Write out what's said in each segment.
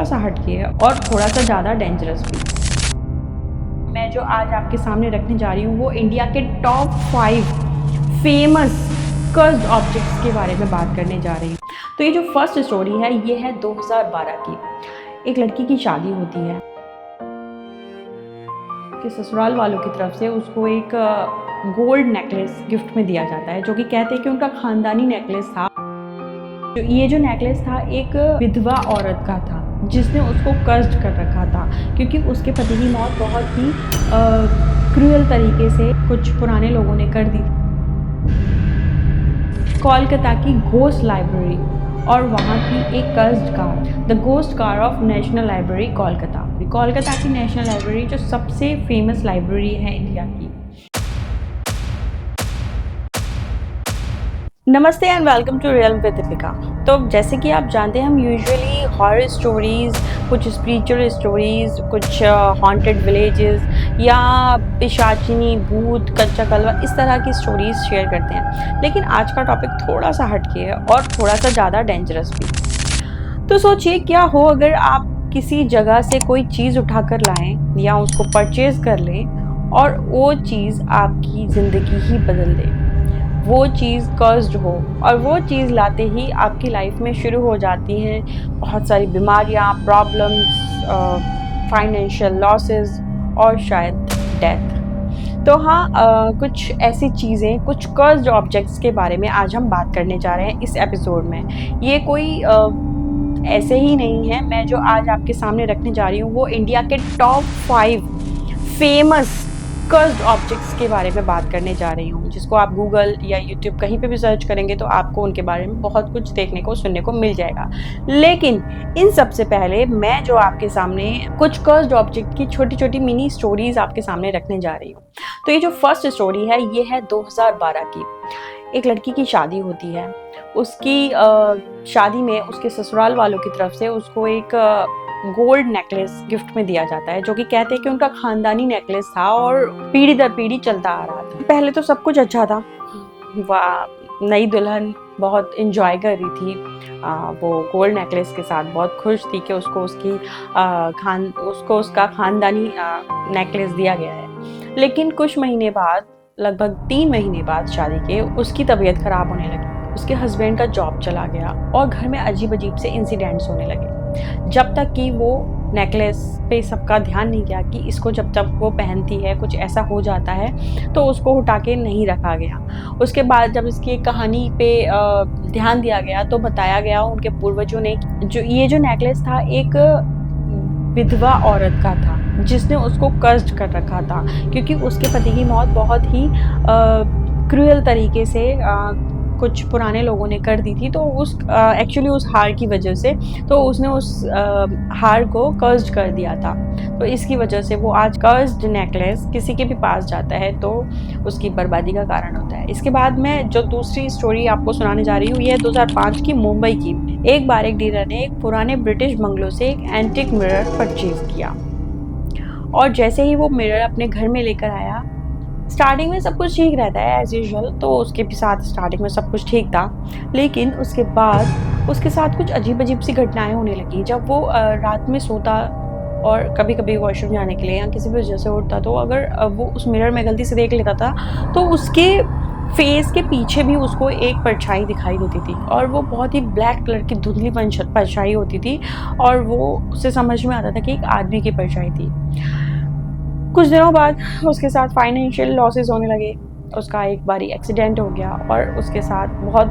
सा हटके है और थोड़ा सा ज़्यादा डेंजरस भी। मैं जो आज आपके सामने रखने जा रही हूँ वो इंडिया के टॉप 5 फेमस कर्स्ड ऑब्जेक्ट्स के बारे में बात करने जा रही हूँ। तो ये जो फर्स्ट स्टोरी है ये है 2012 की। एक लड़की की शादी होती है कि ससुराल वालों की तरफ से उसको एक गोल्ड नेकलेस गिफ्ट में दिया जाता है, जो कि कहते हैं कि उनका खानदानी नेकलेस था। ये जो नेकलेस था एक विधवा औरत का था जिसने उसको कर्स्ड कर रखा था, क्योंकि उसके पति की मौत बहुत ही क्रूअल तरीके से कुछ पुराने लोगों ने कर दी। कोलकाता की घोस्ट लाइब्रेरी और वहाँ की एक cursed car, the ghost car of national library Kolkata. Kolkata की नेशनल लाइब्रेरी जो सबसे फेमस लाइब्रेरी है इंडिया की। नमस्ते and welcome to real with Deepika. तो जैसे कि आप जानते हैं हम यूजुअली हॉरर स्टोरीज़, कुछ स्पिरिचुअल स्टोरीज़, कुछ हॉन्टेड विलेजेस या पिशाचिनी, भूत, कच्चा कलवा, इस तरह की स्टोरीज़ शेयर करते हैं। लेकिन आज का टॉपिक थोड़ा सा हटके है और थोड़ा सा ज़्यादा डेंजरस भी। तो सोचिए क्या हो अगर आप किसी जगह से कोई चीज़ उठा कर लाएँ या उसको परचेज़ कर लें और वो चीज़ आपकी ज़िंदगी ही बदल दे। वो चीज़ कर्स्ड हो और वो चीज़ लाते ही आपकी लाइफ में शुरू हो जाती हैं बहुत सारी बीमारियाँ, प्रॉब्लम्स, फाइनेंशियल लॉसेस और शायद डेथ। तो हाँ, कुछ ऐसी चीज़ें, कुछ कर्स्ड ऑब्जेक्ट्स के बारे में आज हम बात करने जा रहे हैं इस एपिसोड में। ये कोई ऐसे ही नहीं है। मैं जो आज आपके सामने रखने जा रही हूँ वो इंडिया के टॉप 5 फेमस कर्स्ड ऑब्जेक्ट्स के बारे में बात करने जा रही हूँ, जिसको आप गूगल या यूट्यूब कहीं पे भी सर्च करेंगे तो आपको उनके बारे में बहुत कुछ देखने को, सुनने को मिल जाएगा। लेकिन इन सबसे पहले मैं जो आपके सामने कुछ कर्स्ड ऑब्जेक्ट की छोटी छोटी मिनी स्टोरीज आपके सामने रखने जा रही हूँ। तो ये जो फर्स्ट स्टोरी है ये है 2012 की। एक लड़की की शादी होती है। उसकी शादी में उसके ससुराल वालों की तरफ से उसको एक गोल्ड नेकलेस गिफ्ट में दिया जाता है, जो कि कहते हैं कि उनका खानदानी नेकलेस था और पीढ़ी दर पीढ़ी चलता आ रहा था। पहले तो सब कुछ अच्छा था। वाह, नई दुल्हन बहुत एंजॉय कर रही थी। वो गोल्ड नेकलेस के साथ बहुत खुश थी कि उसको उसका खानदानी नेकलेस दिया गया है। लेकिन कुछ महीने बाद, लगभग 3 महीने बाद शादी के, उसकी तबीयत खराब होने लगी। उसके हस्बैंड का जॉब चला गया और घर में अजीब अजीब से इंसिडेंट्स होने लगे। जब तक कि वो नेकलेस पे सबका ध्यान नहीं गया कि इसको जब तक वो पहनती है कुछ ऐसा हो जाता है, तो उसको उठा के नहीं रखा गया। उसके बाद जब इसकी कहानी पे ध्यान दिया गया तो बताया गया उनके पूर्वजों ने ये जो नेकलेस था एक विधवा औरत का था जिसने उसको कर्स्ड कर रखा था, क्योंकि उसके पति की मौत बहुत ही क्रूअल तरीके से कुछ पुराने लोगों ने कर दी थी। तो एक्चुअली उस हार की वजह से तो उसने उस हार को कर्स्ड कर दिया था। तो इसकी वजह से वो आज कर्स्ड नेकलेस किसी के भी पास जाता है तो उसकी बर्बादी का कारण होता है। इसके बाद मैं जो दूसरी स्टोरी आपको सुनाने जा रही हूँ ये है 2005 की, मुंबई की। एक बार एक डीलर ने एक पुराने ब्रिटिश बंगलो से एक एंटिक मिरर परचेज किया और जैसे ही वो मिरर अपने घर में लेकर आया, स्टार्टिंग में सब कुछ ठीक रहता है एज यूजुअल। तो उसके भी साथ स्टार्टिंग में सब कुछ ठीक था, लेकिन उसके बाद उसके साथ कुछ अजीब अजीब सी घटनाएं होने लगी। जब वो रात में सोता और कभी कभी वॉशरूम जाने के लिए या किसी भी वजह से उठता, तो अगर वो उस मिरर में गलती से देख लेता था तो उसके फेस के पीछे भी उसको एक परछाई दिखाई देती थी और वो बहुत ही ब्लैक कलर की धुंधली परछाई होती थी और वो उसे समझ में आता था कि एक आदमी की परछाई थी। कुछ दिनों बाद उसके साथ फाइनेंशियल लॉसेस होने लगे। उसका एक बारी एक्सीडेंट हो गया और उसके साथ बहुत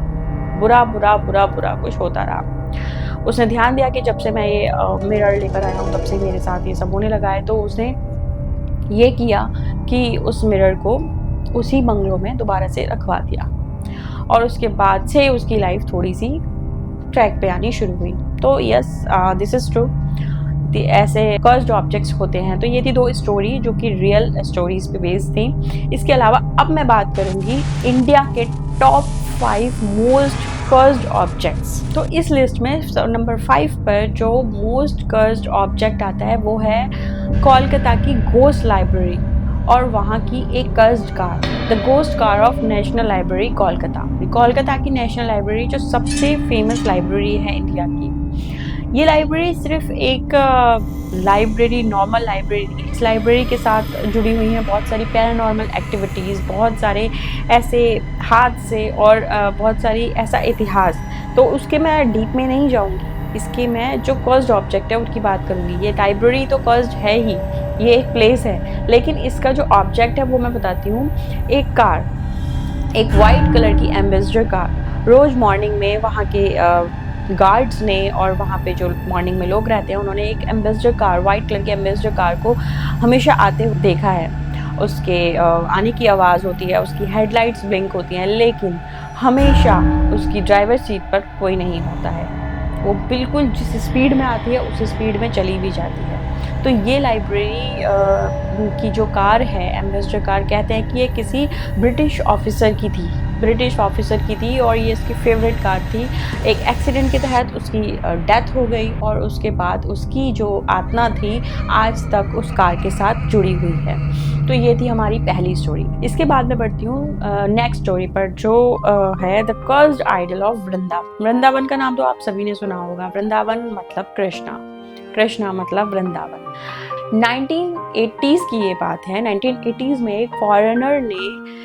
बुरा कुछ होता रहा। उसने ध्यान दिया कि जब से मैं ये मिरर लेकर आया हूँ तब से मेरे साथ ये सब होने लगा है। तो उसने ये किया कि उस मिरर को उसी बंगलो में दोबारा से रखवा दिया और उसके बाद से उसकी लाइफ थोड़ी सी ट्रैक पे आनी शुरू हुई। तो यस, दिस इज़ ट्रू, ऐसे कर्स्ड ऑब्जेक्ट्स होते हैं। तो ये थी 2 स्टोरी जो कि रियल स्टोरीज पे बेस्ड थी। इसके अलावा अब मैं बात करूंगी इंडिया के टॉप 5 मोस्ट कर्स्ड ऑब्जेक्ट्स। तो इस लिस्ट में नंबर 5 पर जो मोस्ट कर्स्ड ऑब्जेक्ट आता है वो है कोलकाता की घोस्ट लाइब्रेरी और वहाँ की एक cursed car, the ghost car of national library Kolkata. Kolkata की नेशनल लाइब्रेरी जो सबसे फेमस लाइब्रेरी है इंडिया की। ये लाइब्रेरी सिर्फ एक लाइब्रेरी, नॉर्मल लाइब्रेरी, इस लाइब्रेरी के साथ जुड़ी हुई हैं बहुत सारी पैरानॉर्मल एक्टिविटीज़, बहुत सारे ऐसे हादसे और बहुत सारी ऐसा इतिहास। तो उसके मैं डीप में नहीं जाऊँगी, इसके मैं जो कर्स्ड ऑब्जेक्ट है उनकी बात करूँगी। ये लाइब्रेरी तो कर्स्ड है ही, ये एक प्लेस है, लेकिन इसका जो ऑब्जेक्ट है वो मैं बताती हूँ। एक कार, एक वाइट कलर की एम्बेसडर कार, रोज़ मॉर्निंग में वहाँ के गार्ड्स ने और वहाँ पे जो मॉर्निंग में लोग रहते हैं उन्होंने एक एम्बेसडर कार, वाइट कलर की एम्बेसडर कार को हमेशा आते हुए देखा है। उसके आने की आवाज़ होती है, उसकी हेडलाइट्स ब्लिंक होती हैं, लेकिन हमेशा उसकी ड्राइवर सीट पर कोई नहीं होता है। वो बिल्कुल जिस स्पीड में आती है उस स्पीड में चली भी जाती है। तो ये लाइब्रेरी की जो कार है, एम्बेसडर कार, कहते हैं कि ये किसी ब्रिटिश ऑफिसर की थी और ये इसकी फेवरेट कार थी। एक एक्सीडेंट के तहत उसकी डेथ हो गई और उसके बाद उसकी जो आत्मा थी आज तक उस कार के साथ जुड़ी हुई है। तो ये थी हमारी पहली स्टोरी। इसके बाद मैं बढ़ती हूँ नेक्स्ट स्टोरी पर, जो है the cursed idol of Vrindavan. Vrindavan का नाम तो आप सभी ने सुना होगा। वृंदावन मतलब कृष्णा मतलब वृंदावन। 1980s की ये बात है। 1980s में एक फॉरेनर ने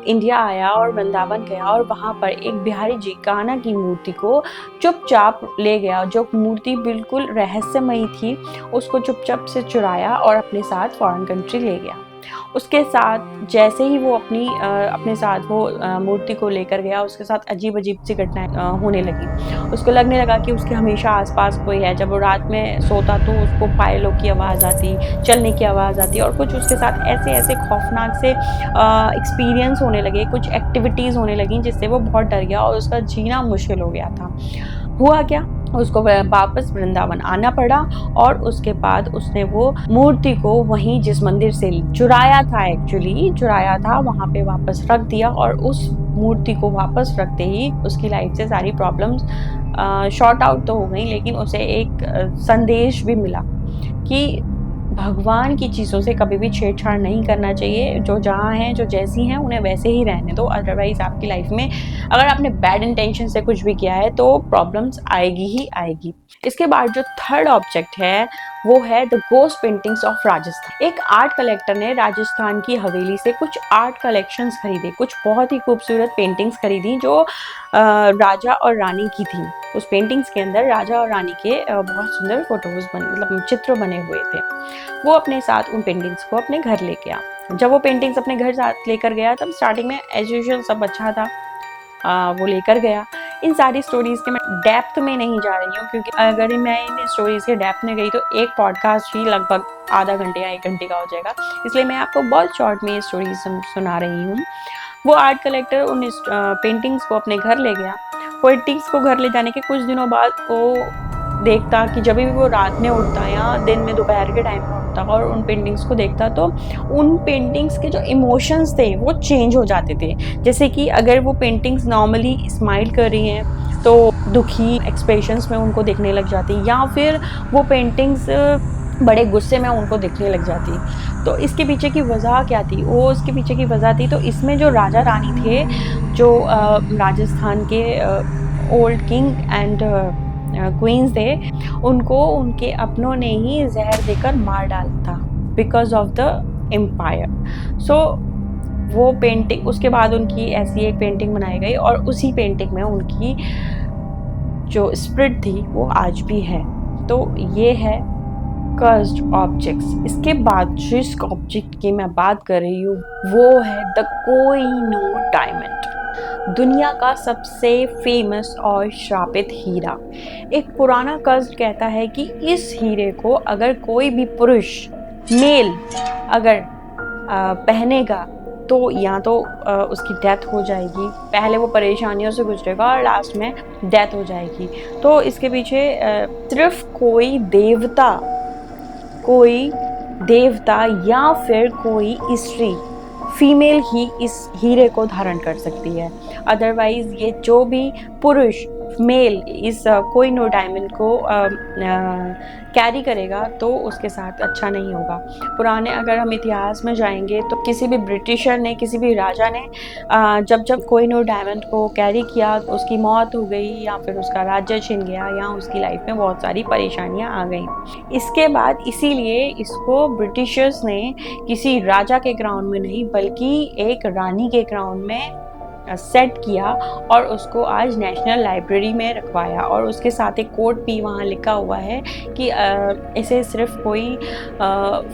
इंडिया आया और वृंदावन गया और वहाँ पर एक बिहारी जी कान्हा की मूर्ति को चुपचाप ले गया। जो मूर्ति बिल्कुल रहस्यमयी थी उसको चुपचाप से चुराया और अपने साथ फॉरेन कंट्री ले गया। उसके साथ जैसे ही वो अपने साथ वो मूर्ति को लेकर गया, उसके साथ अजीब सी घटनाएं होने लगी। उसको लगने लगा कि उसके हमेशा आसपास कोई है। जब वो रात में सोता तो उसको पायलों की आवाज़ आती, चलने की आवाज़ आती और कुछ उसके साथ ऐसे खौफनाक से एक्सपीरियंस होने लगे, कुछ एक्टिविटीज़ होने लगी जिससे वो बहुत डर गया और उसका जीना मुश्किल हो गया था। हुआ क्या, उसको वापस वृंदावन आना पड़ा और उसके बाद उसने वो मूर्ति को वहीं जिस मंदिर से चुराया था वहाँ पे वापस रख दिया और उस मूर्ति को वापस रखते ही उसकी लाइफ से सारी प्रॉब्लम्स शॉर्ट आउट तो हो गई, लेकिन उसे एक संदेश भी मिला कि भगवान की चीज़ों से कभी भी छेड़छाड़ नहीं करना चाहिए। जो जहाँ हैं, जो जैसी हैं उन्हें वैसे ही रहने दो, अदरवाइज आपकी लाइफ में अगर आपने बैड इंटेंशन से कुछ भी किया है तो प्रॉब्लम्स आएगी ही आएगी। इसके बाद जो थर्ड ऑब्जेक्ट है वो है the ghost paintings of Rajasthan. एक आर्ट कलेक्टर ने राजस्थान की हवेली से कुछ आर्ट कलेक्शंस खरीदे, कुछ बहुत ही खूबसूरत पेंटिंग्स खरीदी जो राजा और रानी की थी। उस पेंटिंग्स के अंदर राजा और रानी के बहुत सुंदर फोटोज मतलब चित्र बने हुए थे। वो अपने साथ उन पेंटिंग्स को अपने घर लेके आया। जब वो पेंटिंग्स अपने घर साथ लेकर गया तब स्टार्टिंग में एज यूजुअल सब अच्छा था, वो लेकर गया। इन सारी स्टोरीज़ के मैं डेप्थ में नहीं जा रही हूँ क्योंकि अगर मैं इन स्टोरीज़ के डेप्थ में गई तो एक पॉडकास्ट ही लगभग आधा घंटे या 1 घंटे का हो जाएगा, इसलिए मैं आपको बहुत शॉर्ट में ये स्टोरीज सुना रही हूँ। वो आर्ट कलेक्टर उन पेंटिंग्स को अपने घर ले गया। पेंटिंग्स को घर ले जाने के कुछ दिनों बाद वो देखता कि जब भी वो रात में उठता या दिन में दोपहर के टाइम में उठता और उन पेंटिंग्स को देखता तो उन पेंटिंग्स के जो इमोशंस थे वो चेंज हो जाते थे। जैसे कि अगर वो पेंटिंग्स नॉर्मली स्माइल कर रही हैं तो दुखी एक्सप्रेशंस में उनको देखने लग जाती, या फिर वो पेंटिंग्स बड़े गुस्से में उनको दिखने लग जाती। तो इसके पीछे की वजह क्या थी? वो उसके पीछे की वजह थी तो इसमें जो राजा रानी थे, जो राजस्थान के ओल्ड किंग एंड क्वींस थे, उनको उनके अपनों ने ही जहर देकर मार डाला था बिकॉज ऑफ द एम्पायर। सो वो पेंटिंग, उसके बाद उनकी ऐसी एक पेंटिंग बनाई गई और उसी पेंटिंग में उनकी जो स्पिरिट थी वो आज भी है। तो ये है कर्स्ड ऑब्जेक्ट्स। इसके बाद जिस ऑब्जेक्ट की मैं बात कर रही हूँ वो है द कोहिनूर डायमंड, दुनिया का सबसे फेमस और श्रापित हीरा। एक पुराना कर्ज कहता है कि इस हीरे को अगर कोई भी पुरुष मेल अगर पहनेगा तो या तो उसकी डेथ हो जाएगी, पहले वो परेशानियों से गुजरेगा और लास्ट में डेथ हो जाएगी। तो इसके पीछे सिर्फ कोई देवता या फिर कोई स्त्री फीमेल ही इस हीरे को धारण कर सकती है, अदरवाइज ये जो भी पुरुष मेल इस कोहिनूर डायमंड को कैरी करेगा तो उसके साथ अच्छा नहीं होगा। पुराने अगर हम इतिहास में जाएंगे तो किसी भी ब्रिटिशर ने, किसी भी राजा ने जब जब कोहिनूर डायमंड को कैरी किया, उसकी मौत हो गई या फिर उसका राज्य छिन गया या उसकी लाइफ में बहुत सारी परेशानियां आ गई। इसके बाद इसीलिए इसको ब्रिटिशर्स ने किसी राजा के क्राउन में नहीं बल्कि एक रानी के क्राउन में सेट किया और उसको आज नेशनल लाइब्रेरी में रखवाया। और उसके साथ एक कोट भी वहाँ लिखा हुआ है कि इसे सिर्फ कोई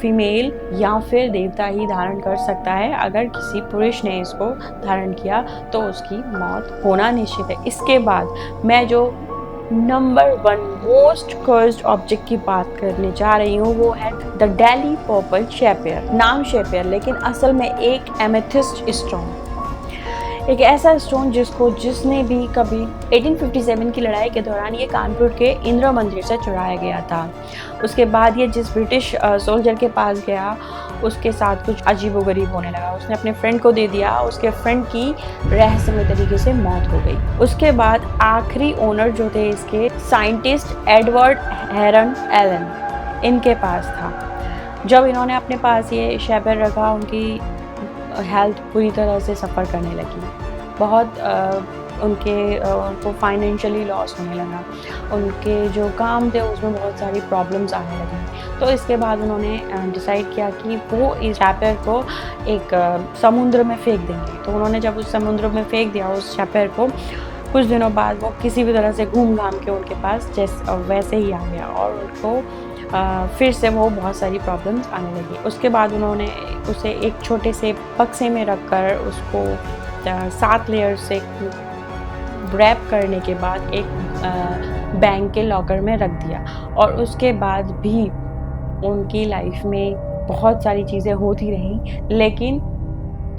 फीमेल या फिर देवता ही धारण कर सकता है। अगर किसी पुरुष ने इसको धारण किया तो उसकी मौत होना निश्चित है। इसके बाद मैं जो नंबर 1 मोस्ट कर्स्ड ऑब्जेक्ट की बात करने जा रही हूँ वो है द दिल्ली पर्पल शेपेयर। नाम शेपेयर लेकिन असल में एक एमेथिस्ट स्टोन, एक ऐसा स्टोन जिसने भी कभी 1857 की लड़ाई के दौरान ये कानपुर के इंदिरा मंदिर से चुराया गया था। उसके बाद ये जिस ब्रिटिश सोल्जर के पास गया उसके साथ कुछ अजीबोगरीब होने लगा। उसने अपने फ्रेंड को दे दिया, उसके फ्रेंड की रहस्यमय तरीके से मौत हो गई। उसके बाद आखिरी ओनर जो थे इसके, साइंटिस्ट एडवर्ड हेरन एलन, इनके पास था। जब इन्होंने अपने पास ये शेपेयर रखा उनकी हेल्थ पूरी तरह से सफ़र करने लगी। बहुत उनको फाइनेंशियली लॉस होने लगा। उनके जो काम थे उसमें बहुत सारी प्रॉब्लम्स आने लगी। तो इसके बाद उन्होंने डिसाइड किया कि वो इस शेपेयर को एक समुद्र में फेंक देंगे। तो उन्होंने जब उस समुद्र में फेंक दिया उस शेपेयर को, कुछ दिनों बाद वो किसी भी तरह से घूम घाम के उनके पास वैसे ही आ गया और उनको फिर से वो बहुत सारी प्रॉब्लम्स आने लगी। उसके बाद उन्होंने उसे एक छोटे से बक्से में रखकर उसको 7 लेयर से रैप करने के बाद एक बैंक के लॉकर में रख दिया। और उसके बाद भी उनकी लाइफ में बहुत सारी चीज़ें होती रहीं लेकिन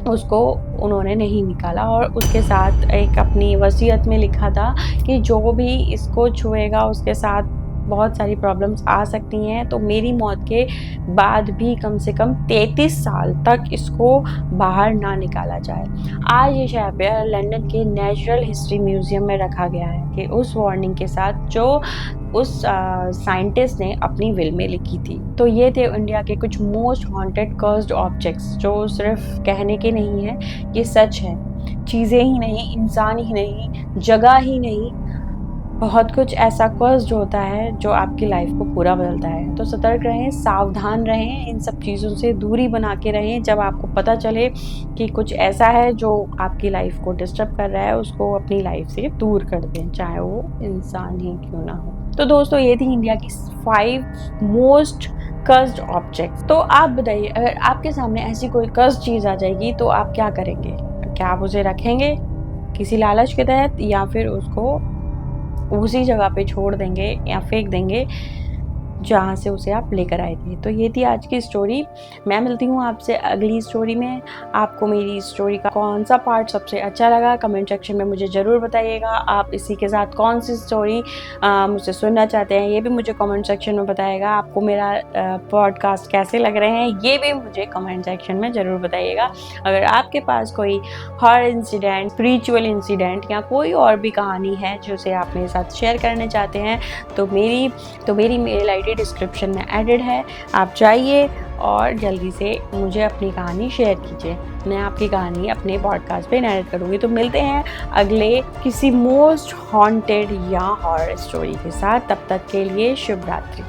उसको उन्होंने नहीं निकाला। और उसके साथ एक अपनी वसीयत में लिखा था कि जो भी इसको छुएगा उसके साथ बहुत सारी प्रॉब्लम्स आ सकती हैं। तो मेरी मौत के बाद भी कम से कम 33 साल तक इसको बाहर ना निकाला जाए। आज ये शेपेयर लंदन के नेचुरल हिस्ट्री म्यूजियम में रखा गया है कि उस वार्निंग के साथ जो उस साइंटिस्ट ने अपनी विल में लिखी थी। तो ये थे इंडिया के कुछ मोस्ट हॉन्टेड कर्स्ड ऑब्जेक्ट्स जो सिर्फ कहने के नहीं है, ये सच है। चीज़ें ही नहीं, इंसान ही नहीं, जगह ही नहीं, बहुत कुछ ऐसा कर्स्ड होता है जो आपकी लाइफ को पूरा बदलता है। तो सतर्क रहें, सावधान रहें, इन सब चीज़ों से दूरी बना के रहें। जब आपको पता चले कि कुछ ऐसा है जो आपकी लाइफ को डिस्टर्ब कर रहा है, उसको अपनी लाइफ से दूर कर दें, चाहे वो इंसान ही क्यों ना हो। तो दोस्तों ये थी इंडिया की 5 मोस्ट कर्स्ड ऑब्जेक्ट्स। तो आप बताइए, अगर आपके सामने ऐसी कोई कर्स्ड चीज़ आ जाएगी तो आप क्या करेंगे? क्या आप उसे रखेंगे किसी लालच के तहत या फिर उसको उसी जगह पे छोड़ देंगे या फेंक देंगे जहाँ से उसे आप लेकर आए थे? तो ये थी आज की स्टोरी। मैं मिलती हूँ आपसे अगली स्टोरी में। आपको मेरी स्टोरी का कौन सा पार्ट सबसे अच्छा लगा कमेंट सेक्शन में मुझे ज़रूर बताइएगा। आप इसी के साथ कौन सी स्टोरी मुझसे सुनना चाहते हैं ये भी मुझे कमेंट सेक्शन में बताइएगा। आपको मेरा पॉडकास्ट कैसे लग रहे हैं ये भी मुझे कमेंट सेक्शन में ज़रूर बताइएगा। अगर आपके पास कोई हॉरर इंसिडेंट, स्पिरिचुअल इंसिडेंट या कोई और भी कहानी है जिसे आप मेरे साथ शेयर करना चाहते हैं तो मेरी मेल ID डिस्क्रिप्शन में एडेड है। आप जाइए और जल्दी से मुझे अपनी कहानी शेयर कीजिए। मैं आपकी कहानी अपने पॉडकास्ट पे नरेट करूँगी। तो मिलते हैं अगले किसी मोस्ट हॉन्टेड या हॉरर स्टोरी के साथ। तब तक के लिए शुभ रात्रि।